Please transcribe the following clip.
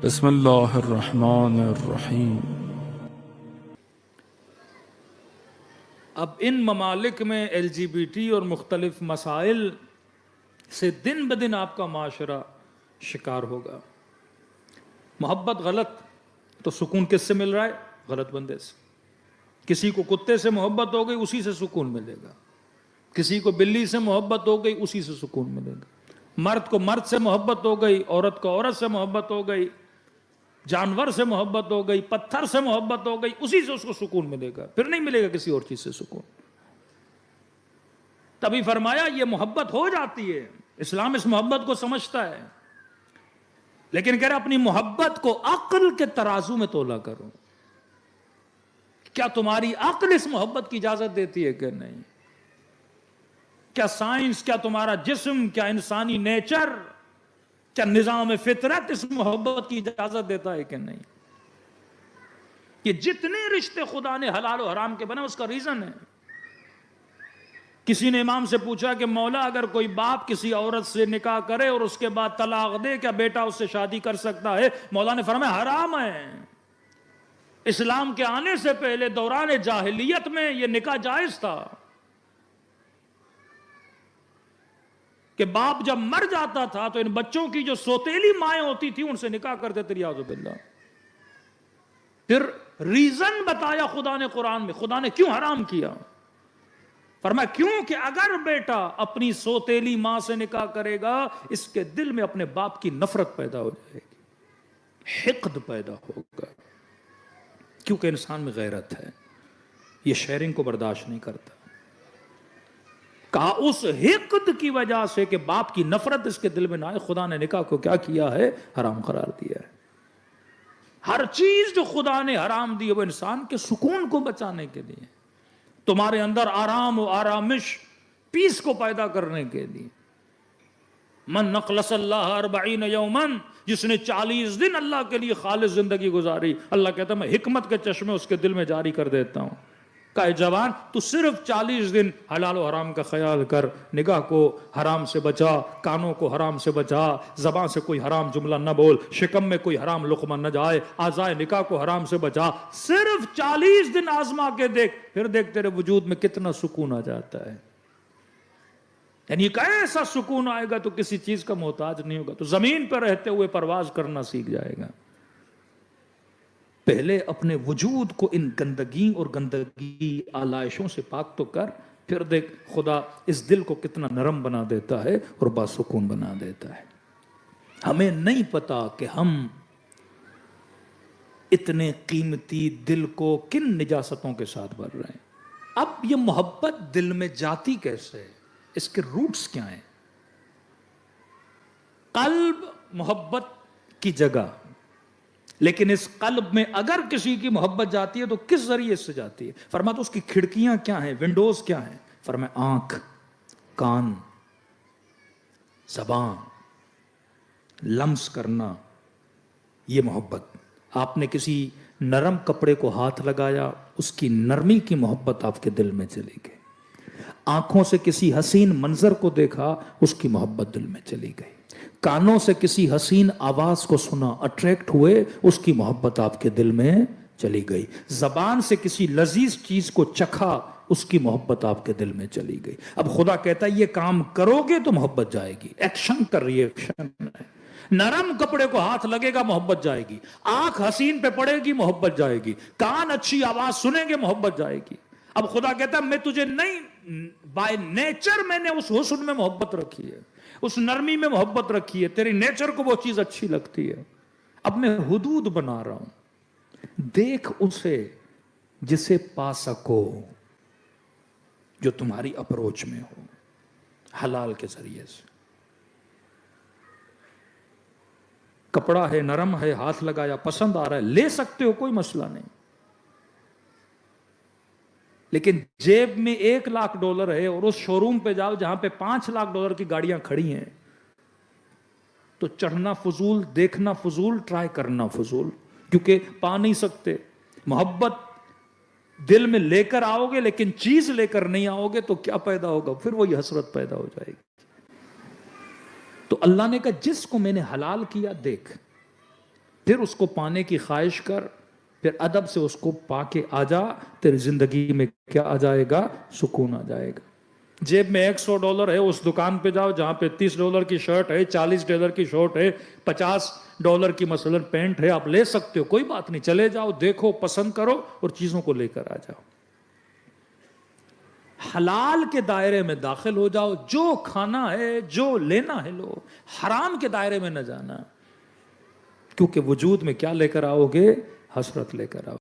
بسم اللہ الرحمن الرحیم۔ اب ان ممالک میں ایل جی بی ٹی اور مختلف مسائل سے دن بدن آپ کا معاشرہ شکار ہوگا۔ محبت غلط تو سکون کس سے مل رہا ہے؟ غلط بندے سے۔ کسی کو کتے سے محبت ہو گئی، اسی سے سکون ملے گا۔ کسی کو بلی سے محبت ہو گئی، اسی سے سکون ملے گا۔ مرد کو مرد سے محبت ہو گئی، عورت کو عورت سے محبت ہو گئی، جانور سے محبت ہو گئی، پتھر سے محبت ہو گئی، اسی سے اس کو سکون ملے گا، پھر نہیں ملے گا کسی اور چیز سے سکون۔ تبھی فرمایا یہ محبت ہو جاتی ہے، اسلام اس محبت کو سمجھتا ہے، لیکن کہہ رہا اپنی محبت کو عقل کے ترازو میں تولا کرو۔ کیا تمہاری عقل اس محبت کی اجازت دیتی ہے کہ نہیں؟ کیا سائنس، کیا تمہارا جسم، کیا انسانی نیچر، کیا نظام فطرت اس محبت کی اجازت دیتا ہے کہ نہیں؟ کہ جتنے رشتے خدا نے حلال و حرام کے بنا اس کا ریزن ہے۔ کسی نے امام سے پوچھا کہ مولا اگر کوئی باپ کسی عورت سے نکاح کرے اور اس کے بعد طلاق دے، کیا بیٹا اس سے شادی کر سکتا ہے؟ مولا نے فرمایا حرام ہے۔ اسلام کے آنے سے پہلے دوران جاہلیت میں یہ نکاح جائز تھا کہ باپ جب مر جاتا تھا تو ان بچوں کی جو سوتیلی مائیں ہوتی تھی ان سے نکاح کرتے تھے، ریاض باللہ۔ پھر ریزن بتایا خدا نے قرآن میں، خدا نے کیوں حرام کیا؟ فرمایا کیوں کہ اگر بیٹا اپنی سوتیلی ماں سے نکاح کرے گا، اس کے دل میں اپنے باپ کی نفرت پیدا ہو جائے گی، حقد پیدا ہوگا، کیونکہ انسان میں غیرت ہے، یہ شیئرنگ کو برداشت نہیں کرتا۔ کہا اس حقد کی وجہ سے کہ باپ کی نفرت اس کے دل میں نہ آئے، خدا نے نکاح کو کیا کیا ہے؟ حرام قرار دیا ہے۔ ہر چیز جو خدا نے حرام دی ہے وہ انسان کے سکون کو بچانے کے لیے، تمہارے اندر آرام و آرامش، پیس کو پیدا کرنے کے لیے۔ من نخلص اللہ 40 یومن، جس نے 40 دن اللہ کے لیے خالص زندگی گزاری، اللہ کہتا ہے میں حکمت کے چشمے اس کے دل میں جاری کر دیتا ہوں۔ کہ جوان تو صرف 40 دن حلال و حرام کا خیال کر، نگاہ کو حرام سے بچا، کانوں کو حرام سے بچا، زبان سے کوئی حرام جملہ نہ بول، شکم میں کوئی حرام لقمہ نہ جائے، اعضائے نکاح کو حرام سے بچا، صرف 40 دن آزما کے دیکھ، پھر دیکھ تیرے وجود میں کتنا سکون آ جاتا ہے۔ یعنی ایک ایسا سکون آئے گا تو کسی چیز کا محتاج نہیں ہوگا، تو زمین پہ رہتے ہوئے پرواز کرنا سیکھ جائے گا۔ پہلے اپنے وجود کو ان گندگی اور گندگی آلائشوں سے پاک تو کر، پھر دیکھ خدا اس دل کو کتنا نرم بنا دیتا ہے اور باسکون بنا دیتا ہے۔ ہمیں نہیں پتا کہ ہم اتنے قیمتی دل کو کن نجاستوں کے ساتھ بھر رہے ہیں۔ اب یہ محبت دل میں جاتی کیسے ہے؟ اس کے روٹس کیا ہیں؟ قلب محبت کی جگہ، لیکن اس قلب میں اگر کسی کی محبت جاتی ہے تو کس ذریعے سے جاتی ہے؟ فرمایا تو اس کی کھڑکیاں کیا ہیں، ونڈوز کیا ہیں؟ فرمایا آنکھ، کان، زبان، لمس کرنا، یہ محبت۔ آپ نے کسی نرم کپڑے کو ہاتھ لگایا، اس کی نرمی کی محبت آپ کے دل میں چلی گئی۔ آنکھوں سے کسی حسین منظر کو دیکھا، اس کی محبت دل میں چلی گئی۔ کانوں سے کسی حسین آواز کو سنا، اٹریکٹ ہوئے، اس کی محبت آپ کے دل میں چلی گئی۔ زبان سے کسی لذیذ چیز کو چکھا، اس کی محبت آپ کے دل میں چلی گئی۔ اب خدا کہتا ہے یہ کام کرو گے تو محبت جائے گی، ایکشن کر رہی ہے، ایکشن ہے۔ نرم کپڑے کو ہاتھ لگے گا، محبت جائے گی۔ آنکھ حسین پہ پڑے گی، محبت جائے گی۔ کان اچھی آواز سنیں گے، محبت جائے گی۔ اب خدا کہتا ہے میں تجھے نہیں، بائی نیچر میں نے اس حسن میں محبت رکھی ہے، اس نرمی میں محبت رکھی ہے، تیری نیچر کو وہ چیز اچھی لگتی ہے۔ اب میں حدود بنا رہا ہوں، دیکھ اسے جسے پا سکو جو تمہاری اپروچ میں ہو، حلال کے ذریعے سے۔ کپڑا ہے، نرم ہے، ہاتھ لگایا، پسند آ رہا ہے، لے سکتے ہو، کوئی مسئلہ نہیں۔ لیکن جیب میں $1,00,000 ہے اور اس شو روم پہ جاؤ جہاں پہ $5,00,000 کی گاڑیاں کھڑی ہیں، تو چڑھنا فضول، دیکھنا فضول، ٹرائی کرنا فضول، کیونکہ پا نہیں سکتے۔ محبت دل میں لے کر آؤ گے لیکن چیز لے کر نہیں آؤ گے تو کیا پیدا ہوگا؟ پھر وہی حسرت پیدا ہو جائے گی۔ تو اللہ نے کہا جس کو میں نے حلال کیا دیکھ، پھر اس کو پانے کی خواہش کر، پھر ادب سے اس کو پا کے آ جا، تیری زندگی میں کیا آ جائے گا؟ سکون آ جائے گا۔ جیب میں $100 ہے، اس دکان پہ جاؤ جہاں پہ $30 کی شرٹ ہے، $40 کی شرٹ ہے، $50 کی مثلا پینٹ ہے، آپ لے سکتے ہو، کوئی بات نہیں، چلے جاؤ، دیکھو، پسند کرو اور چیزوں کو لے کر آ جاؤ۔ حلال کے دائرے میں داخل ہو جاؤ، جو کھانا ہے، جو لینا ہے لو، حرام کے دائرے میں نہ جانا، کیونکہ وجود میں کیا لے کر آؤ گے؟ حسرت لے کر آؤ۔